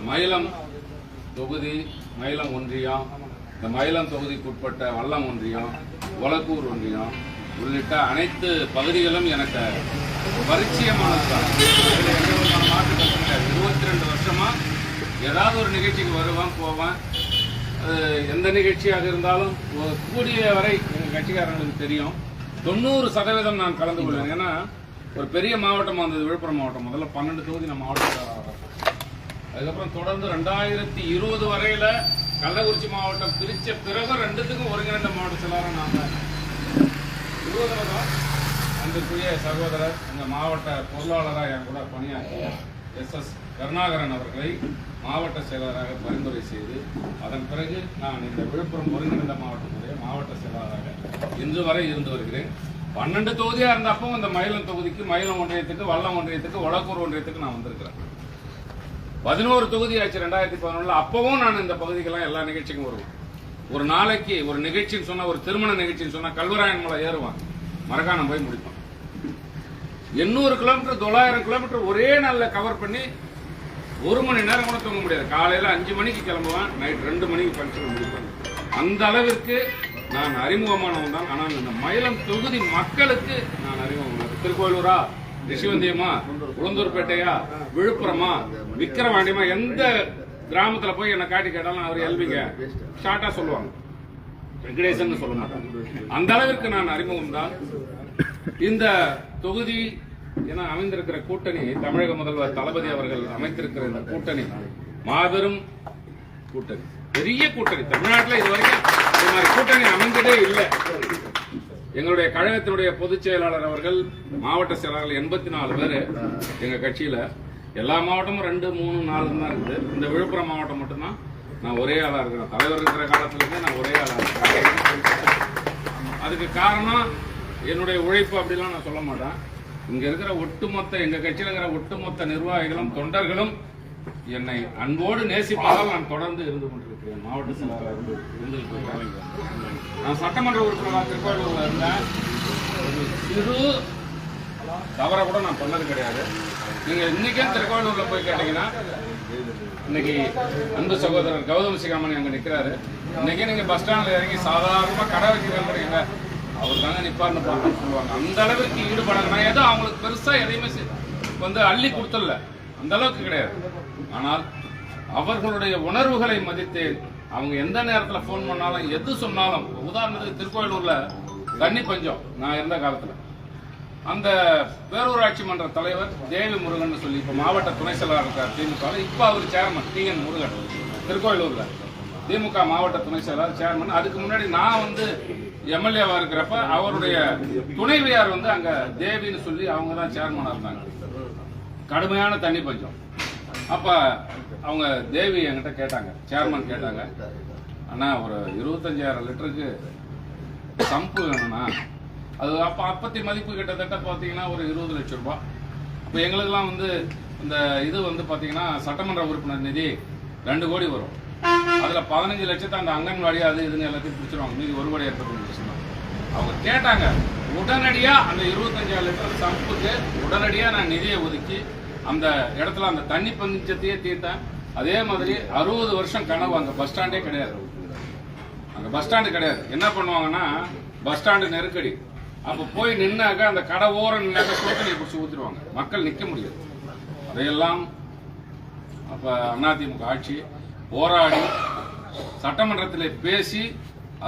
மயிலம் தொகுதி, மயிலம் ஒன்றியம், இந்த மயிலம் தொகுதிக்குட்பட்ட வல்லம் ஒன்றியம், ஒலக்கூர் ஒன்றியம் உள்ளிட்ட அனைத்து பகுதிகளும் எனக்கு பரிச்சயமானதுதான். இதில் எந்த விதமான மாற்று கருத்து கிடையாது. 22 வருஷமா ஏதாவது ஒரு நிகழ்ச்சிக்கு வருவேன் போவேன். எந்த நிகழ்ச்சியாக இருந்தாலும் கூடிய வரை எங்கள் கட்சிக்காரங்களுக்கு தெரியும். 90% நான் கலந்து கொள்வேன். ஏன்னா ஒரு பெரிய மாவட்டமாக இருந்தது விழுப்புரம் மாவட்டம். முதல்ல 12 தொகுதி நம்ம மாவட்டத்தில், அதுக்கப்புறம் தொடர்ந்து 2020 வரையில கள்ளக்குறிச்சி மாவட்டம் பிரிச்ச பிறகு 2த்துக்கும் ஒருங்கிணைந்த மாவட்ட செயலாளர் நாங்கள். 20 தான் அன்புக்குரிய சகோதரர் எங்க மாவட்ட பொருளாளராக என் கூட பணியாற்றிய SS கருணாகரன் அவர்களை மாவட்ட செயலாளராக பரிந்துரை செய்து அதன் பிறகு நான் இந்த விழுப்புரம் ஒருங்கிணைந்த மாவட்டத்துடைய மாவட்ட செயலாளராக இன்று வரை இருந்து வருகிறேன். 12 தொகுதியா இருந்தப்போ இந்த மயிலம் தொகுதிக்கு, மயிலம் ஒன்றியத்துக்கு, வல்லம் ஒன்றியத்துக்கு, ஒலக்கூர் ஒன்றியத்துக்கு நான் வந்திருக்கிறேன். 11 தொகுதி ஆச்சு 2011. அப்பவும் நான் இந்த பகுதிக்கெல்லாம் எல்லா நிகழ்ச்சிக்கும் வருவேன். ஒரு நாளைக்கு ஒரு நிகழ்ச்சின்னு சொன்னா, ஒரு திருமண நிகழ்ச்சின்னு சொன்னா கல்வராயன் மலை ஏறுவான், மரக்காணம் போய் முடிப்பான். 800 கிலோமீட்டர் 900 கிலோமீட்டர் ஒரே நாள்ல கவர் பண்ணி 1 மணி நேரம் கூட தூங்க முடியாது. காலையில 5 மணிக்கு கிளம்புவான், நைட் 2 மணிக்கு பஞ்சர் முடிப்பான். அந்த அளவிற்கு நான் அறிமுகமானவன் தான். ஆனால் இந்த மயிலம் தொகுதி மக்களுக்கு நான் அறிமுகமான திருக்கோயிலூரா, ரிஷிவந்தியமா, உளுந்தூர்பேட்டையா, விழுப்புரமா, விக்கிரவாண்டியமா, எந்த கிராமத்துல போய் என்ன காட்டி கேட்டாலும் அவர் எல்விங்க ஷார்ட்டா சொல்லுவாங்க, வெங்கடேசன் சொல்ல மாட்டாங்க. அந்த அளவிற்கு நான் அறிமுகம் தான். இந்த தொகுதி என அமைந்திருக்கிற கூட்டணி, தமிழக முதல்வர் தளபதி அவர்கள் அமைத்திருக்கிற இந்த கூட்டணி மாபெரும் கூட்டணி, பெரிய கூட்டணி. தமிழ்நாட்டில் இதுவரைக்கும் இது மாதிரி கூட்டணி அமைந்ததே இல்லை. எங்களுடைய கழகத்தினுடைய பொதுச் செயலாளர் அவர்கள், மாவட்ட செயலாளர்கள் 84 பேர் எங்க கட்சியில. எல்லா மாவட்டமும் 2, 3, 4 தான் இருக்குது. இந்த விழுப்புரம் மாவட்டம் மட்டும்தான் நான் ஒரே ஆளா இருக்கிறேன். தலைவர் இருக்கிற காலத்துல இருந்தே நான் ஒரே ஆளா இருக்கிறேன். அதுக்கு காரணம் என்னுடைய உழைப்பு அப்படிலாம் நான் சொல்ல மாட்டேன். இங்க இருக்கிற ஒட்டுமொத்த, எங்க கட்சியில் இருக்கிற ஒட்டுமொத்த நிர்வாகிகளும் தொண்டர்களும் என்னை அன்போடு நேசிப்பதால் நான் தொடர்ந்து இருந்து கொண்டிருக்கிறேன். மாவட்ட செயலாளர் இருந்து நான் சட்டமன்ற உறுப்பினராக திருக்கோயிலூர்ல இருந்தேன். சிறு தவற கூட நான் பண்ணது கிடையாது. நீங்க இன்னைக்கே திருக்கோயிலூர்ல போய் கேட்டீங்கன்னா, இன்னைக்கு அன்பு சகோதரர் கௌதம் சிகாமணி அங்க நிக்கிறாரு. இன்னைக்கு நீங்க பஸ் ஸ்டாண்ட்ல இறங்கி சாதாரணமா கடை வைக்கிறீங்க, அவர் தாங்க நிப்பாருன்னு பார்த்து சொல்லுவாங்க. அந்த அளவுக்கு ஈடுபடாங்க. நான் ஏதோ அவங்களுக்கு பெருசா எதையுமே அள்ளி கொடுத்தல, அந்த அளவுக்கு கிடையாது. ஆனால் அவர்களுடைய உணர்வுகளை மதித்தேன். அவங்க எந்த நேரத்தில் போன் பண்ணாலும், எது சொன்னாலும், உதாரணத்துக்கு திருக்கோயிலூர்ல தண்ணி பஞ்சம் நான் இருந்த காலத்துல, அந்த பேரூராட்சி மன்ற தலைவர் தேவி முருகன் சொல்லி இப்ப மாவட்ட துணை செயலாளர் இருக்கார் திமுக. இப்ப அவர் சேர்மன் TN முருகன், திருக்கோயிலூர்ல திமுக மாவட்ட துணை செயலாளர் சேர்மன். அதுக்கு முன்னாடி நான் MLA-வா இருக்கிறப்ப அவருடைய துணைவியார் அங்க தேவின்னு சொல்லி அவங்க தான் சேர்மனா இருந்தாங்க. கடுமையான தண்ணி பஞ்சம். அப்ப அவங்க தேவி என்கிட்ட கேட்டாங்க, சேர்மன் கேட்டாங்க, அண்ணா ஒரு 25,000 லிட்டருக்கு சம்பு வேணும்னா, அது அப்ப அப்பத்தி மதிப்பு கிட்டத்தட்ட பாத்தீங்கன்னா ஒரு 20 லட்சம் ரூபாய். அப்ப எங்களுக்கெல்லாம் இந்த இது பாத்தீங்கன்னா சட்டமன்ற உறுப்பினர் நிதி 2 கோடி வரும். அதுல 15 லட்சத்தை அந்த அங்கன்வாடி அது இதுன்னு எல்லாத்தையும் பிடிச்சிருவாங்க. மீதி 1 கோடி 75 லட்சம். அவங்க கேட்டாங்க, உடனடியா அந்த 25,000 லிட்டர் சம்புக்கு உடனடியா நான் நிதியை ஒதுக்கி அந்த இடத்துல அந்த தண்ணி பஞ்சத்தையே தீர்த்தேன். அதே மாதிரி 60 வருஷம் கனவு. அங்க பஸ் ஸ்டாண்டே கிடையாது. அங்க பஸ் ஸ்டாண்டு கிடையாது. என்ன பண்ணுவாங்கன்னா, பஸ் ஸ்டாண்டு நெருக்கடி. அப்ப போய் நின்னாக்க அந்த கடை ஓரம் நின்னாக்க சோத்தனை பிடிச்சி ஊத்திடுவாங்க, மக்கள் நிக்க முடியாது. அதையெல்லாம் அப்ப அதிமுக ஆட்சி போராடி சட்டமன்றத்தில் பேசி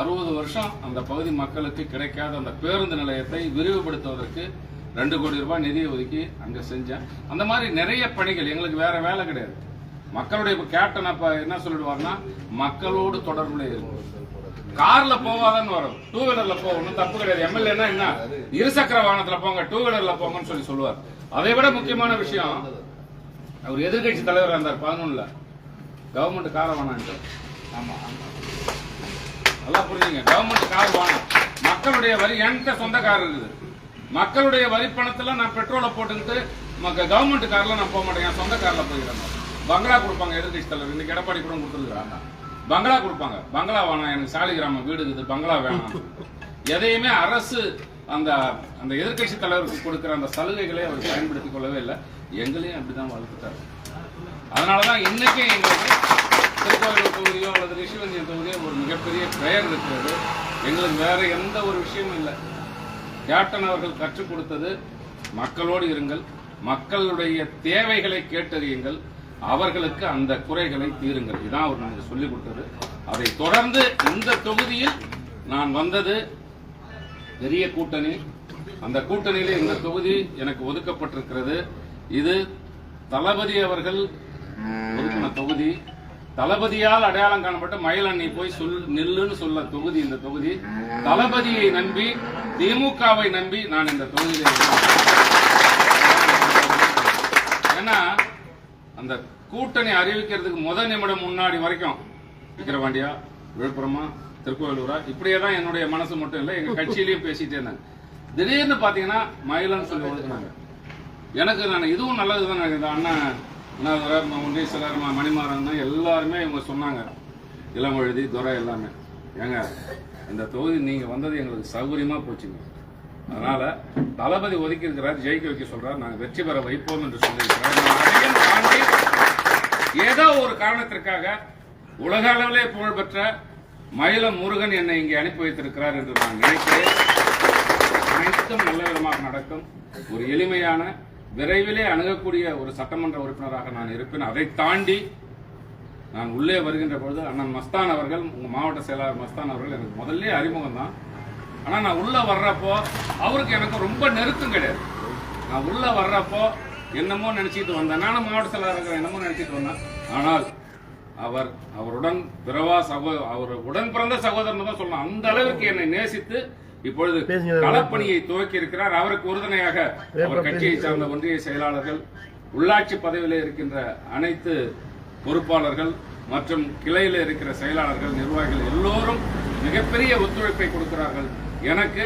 60 வருஷம் அந்த பகுதி மக்களுக்கு கிடைக்காத அந்த பேருந்து நிலையத்தை விரிவுபடுத்துவதற்கு 2 கோடி ரூபாய் நிதியை ஒதுக்கி அங்க செஞ்சேன். அந்த மாதிரி நிறைய பணிகள். எங்களுக்கு வேற வேலை கிடையாது. மக்களுடைய கேப்டன் அப்ப என்ன சொல்லிடுவாருன்னா, மக்களோடு தொடர்புடைய இருக்கும். கார்ல போவாதன்னு வரும், 2 வீலர்ல போகணும், தப்பு கிடையாது. MLA-னா என்ன, இருசக்கர வாகனத்துல போங்க, 2 வீலர்ல போங்கன்னு சொல்லுவார். அதை விட முக்கியமான விஷயம், அவர் எதிர்கட்சி தலைவராக இருந்தார் 11ல. கவர்மெண்ட் கார வேணான்ட்டு. ஆமா, நல்லா புரிஞ்சுங்க. கவர்மெண்ட் கார் வேணாம். மக்களுடைய வரி, என்கிட்ட சொந்த கார் இருக்குது. மக்களுடைய வரி பணத்துல நான் பெட்ரோலை போட்டுக்கிட்டு கவர்மெண்ட் கார்ல நான் போக மாட்டேன், சொந்த கார்ல போயிடுறேன். பங்களா கொடுப்பாங்க எதிர்கட்சி தலைவர். இன்னைக்கு எடப்பாடி கூட கொடுத்துருக்காங்க, பங்களா கொடுப்பாங்க. பங்களா வேணாம், எனக்கு சாலிகிராம வீடு இருக்குது, பங்களா வேணாம். எதையுமே அரசு அந்த அந்த எதிர்க்கட்சி தலைவருக்கு கொடுக்கிற அந்த சலுகைகளை அவர் பயன்படுத்திக் கொள்ளவே இல்லை. எங்களையும் அப்படிதான் வளர்த்துட்டாரு. அதனாலதான் இன்னைக்கு எங்களுக்கு திருக்கோவிலூர் தொகுதியோ அல்லது ரிஷிவந்தியம் தொகுதியோ ஒரு மிகப்பெரிய பெயர் இருக்கிறது. எங்களுக்கு வேற எந்த ஒரு விஷயமும் இல்லை. கேப்டன் அவர்கள் கற்றுக் கொடுத்தது மக்களோடு இருங்கள், மக்களுடைய தேவைகளை கேட்டறியுங்கள், அவர்களுக்கு அந்த குறைகளை தீருங்கள். இதான் அவர் நமக்கு சொல்லிக் கொடுத்தது. அதை தொடர்ந்து இந்த தொகுதியில் நான் வந்தது பெரிய கூட்டணி. அந்த கூட்டணியில இந்த தொகுதி எனக்கு ஒதுக்கப்பட்டிருக்கிறது. இது தளபதி அவர்கள் ஒதுக்கின தொகுதி. தளபதியால் அடையாளம் காணப்பட்ட மயிலண்ணி போய் நில்லுன்னு சொல்ல தொகுதி இந்த தொகுதி. தளபதியை நம்பி, திமுகவை நம்பி நான் இந்த தொகுதியில், ஏன்னா அந்த கூட்டணி அறிவிக்கிறதுக்கு முதல் நிமிடம் முன்னாடி வரைக்கும் விக்கிரவாண்டியா, விழுப்புரமா, திருக்கோவிலூரா, இப்படியே தான் என்னுடைய மனசு மட்டும் இல்லை, எங்க கட்சியிலையும் பேசிட்டே இருந்தாங்க. திடீர்னு பாத்தீங்கன்னா மயிலன்னு சொல்லி ஒதுக்குனாங்க. எனக்கு நான் இதுவும் நல்லதுதான். இந்த அண்ணன் ஒன்றிய செயலர் மணிமாறன் எல்லாருமே இவங்க சொன்னாங்க, இளமொழுதி, துரை எல்லாமே, ஏங்க இந்த தொகுதி நீங்க வந்தது எங்களுக்கு சௌகரியமா போச்சுங்க. அதனால தளபதி ஒதுக்கி இருக்கிறார், ஜெயிக்க வைக்க சொல்றார், நாங்க வெற்றி பெற வைப்போம் என்று சொல்லியிருக்கிறார். அதையும் தாண்டி ஏதோ ஒரு காரணத்திற்காக உலக அளவிலே புகழ்பெற்ற மயிலம் முருகன் என்னை இங்கே அனுப்பி வைத்திருக்கிறார் என்று நான் நினைக்கிறேன். அனைத்தும் நல்ல விதமாக நடக்கும். ஒரு எளிமையான, விரைவிலே அணுகக்கூடிய ஒரு சட்டமன்ற உறுப்பினராக நான் இருப்பேன். அதை தாண்டி நான் உள்ளே வருகின்ற பொழுது அண்ணன் மஸ்தான் அவர்கள், உங்க மாவட்ட செயலாளர் மஸ்தான் அவர்கள் எனக்கு முதல்ல அறிமுகம் தான். ஆனா நான் உள்ள வர்றப்போ அவருக்கு எனக்கு ரொம்ப நெருக்கம் கிடையாது. நான் உள்ள வர்றப்போ என்னமோ நினைச்சிட்டு வந்தேன், நானும் மாவட்ட செயலாளர் என்னமோ நினைச்சிட்டு வந்தேன். ஆனால் அவருடன் அவர் உடன் பிறந்த சகோதரன் தான் சொல்லலாம். அந்த அளவுக்கு என்னை நேசித்து இப்பொழுது களப்பணியை துவக்கி இருக்கிறார். அவருக்கு உறுதுணையாக அவர் கட்சியை சார்ந்த ஒன்றிய செயலாளர்கள், உள்ளாட்சி பதவியில் இருக்கின்ற அனைத்து பொறுப்பாளர்கள் மற்றும் கிளையில் இருக்கிற செயலாளர்கள், நிர்வாகிகள் எல்லோரும் மிகப்பெரிய ஒத்துழைப்பை கொடுக்கிறார்கள். எனக்கு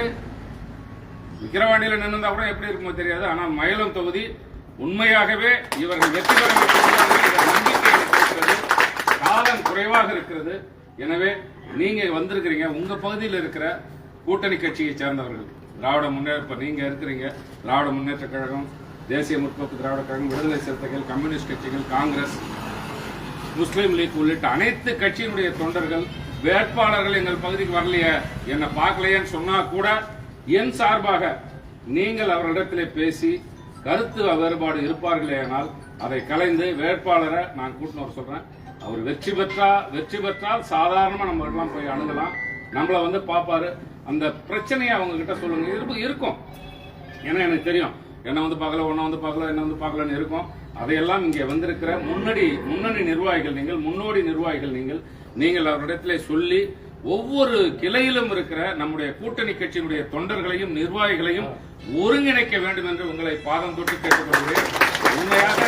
விக்கிரவாண்டியில் நின்றுந்தா கூட எப்படி இருக்குமோ தெரியாது. ஆனால் மயிலம் தொகுதி உண்மையாகவே இவர்கள் வெற்றி பெற நம்பிக்கை இருக்கிறது. காலம் குறைவாக இருக்கிறது. எனவே நீங்க வந்திருக்கிறீங்க, உங்க பகுதியில் இருக்கிற கூட்டணி கட்சியை சேர்ந்தவர்கள், திராவிட முன்னேற்ற, நீங்க இருக்கிறீங்க திராவிட முன்னேற்ற கழகம், தேசிய முற்போக்கு திராவிட கழகம், விடுதலை சிறுத்தைகள், கம்யூனிஸ்ட் கட்சிகள், காங்கிரஸ், முஸ்லீம் லீக் உள்ளிட்ட அனைத்து கட்சியினுடைய தொண்டர்கள், வேட்பாளர்கள் எங்கள் பகுதிக்கு வரலையே, என்னை பார்க்கலையேன்னு சொன்னா கூட என் சார்பாக நீங்கள் அவர்களிடத்திலே பேசி கருத்து வேறுபாடு இருப்பார்களே ஆனால் அதை கலைந்து வேட்பாளரை நான் கூட்டினவர் சொல்றேன். அவர் வெற்றி பெற்றால் சாதாரணமா நம்ம எல்லாம் போய் அணுகலாம். நம்மள வந்து பாப்பாரு, அந்த பிரச்சனையை அவங்க கிட்ட சொல்லுங்க. இருக்கும், ஏன்னா எனக்கு தெரியும், என்ன வந்து பார்க்கல, ஒன்ன வந்து பார்க்கல, என்ன வந்து பார்க்கலன்னு இருக்கும். அதையெல்லாம் இங்கே வந்திருக்கிற முன்னணி நிர்வாகிகள் நீங்கள், முன்னோடி நிர்வாகிகள் நீங்கள் அவரிடத்திலே சொல்லி ஒவ்வொரு கிளையிலும் இருக்கிற நம்முடைய கூட்டணி கட்சியினுடைய தொண்டர்களையும் நிர்வாகிகளையும் ஒருங்கிணைக்க வேண்டும் என்று உங்களை பாதம் தொட்டு கேட்டுக்கொள்கிறேன். உண்மையாக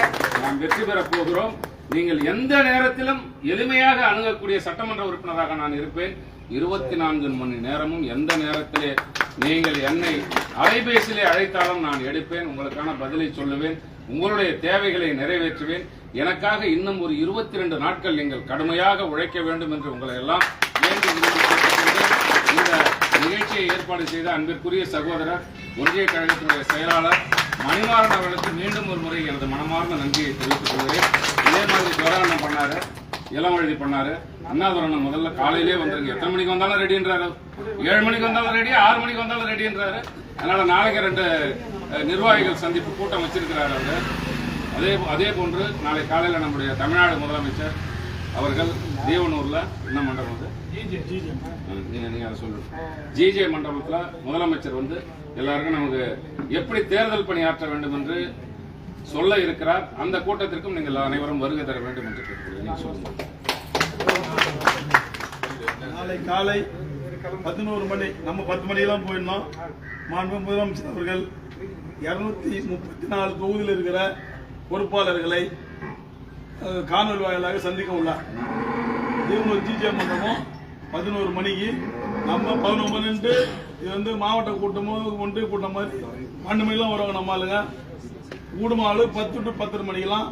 நாம் வெற்றி பெறப் போகிறோம். நீங்கள் எந்த நேரத்திலும் எளிமையாக அணுகக்கூடிய சட்டமன்ற உறுப்பினராக நான் இருப்பேன். 24 மணி நேரமும் எந்த நேரத்திலே நீங்கள் என்னை அலைபேசியிலே அழைத்தாலும் நான் எடுப்பேன். உங்களுக்கான பதிலை சொல்லுவேன். உங்களுடைய தேவைகளை நிறைவேற்றுவேன். எனக்காக இன்னும் ஒரு 22 நாட்கள் நீங்கள் கடுமையாக உழைக்க வேண்டும் என்று உங்களை எல்லாம் இந்த நிகழ்ச்சியை ஏற்பாடு செய்த அன்பிற்குரிய சகோதரர், ஒன்றிய கழகத்தினுடைய செயலாளர் மணிமாறன் அவர்களுக்கு மீண்டும் ஒரு முறை எனது மனமார்ந்த நன்றியை தெரிவித்துக் கொள்கிறேன். இதே மாதிரி துவராணம் பண்ணாரு, இளமொழி பண்ணாரு, அண்ணாதுரண்ணன் முதல்ல காலையிலே வந்துருங்க, எத்தனை மணிக்கு வந்தாலும் ரெடின்றாரு, 7 மணிக்கு வந்தாலும் ரெடி, 6 மணிக்கு வந்தாலும் ரெடின்றாரு. அதனால நாளைக்கு 2 நிர்வாகிகள் சந்திப்பு கூட்டம் வச்சிருக்கிறார் அவரு. அதே போன்று நாளை காலையில் நம்முடைய தமிழ்நாடு முதலமைச்சர் அவர்கள் தீவனூர்ல என்ன மண்டபம் வந்து நீங்க அதை சொல்லுங்க, ஜிஜே மண்டபத்துல முதலமைச்சர் வந்து எல்லாருக்கும் நமக்கு எப்படி தேர்தல் பணியாற்ற வேண்டும் என்று சொல்ல இருக்கிறார். அந்த கூட்டத்திற்கும் நீங்கள் அனைவரும் வருகை தர வேண்டும் என்று கேட்டுக்கொள்கிறேன். சொல்லுங்க. நாளை காலை 11 மணி, நம்ம 10 மணிக்கெல்லாம் போயிருந்தோம். மாண்பு முதலமைச்சர் அவர்கள் 234 தொகுதியில் இருக்கிற பொறுப்பாளர்களை காணொலி வாயிலாக சந்திக்க உள்ளார். தீவனூர் ஜிஜே மண்டபம் 11 மணிக்கு, நம்ம 11 மணின்ட்டு இது வந்து மாவட்ட கூட்டமோ ஒன்றிய கூட்டம் மாதிரி 12 மணிக்கெல்லாம் வருவாங்க நம்ம ஆளுங்க. கூடுமாளு 10 to 10:30 மணிக்கெல்லாம்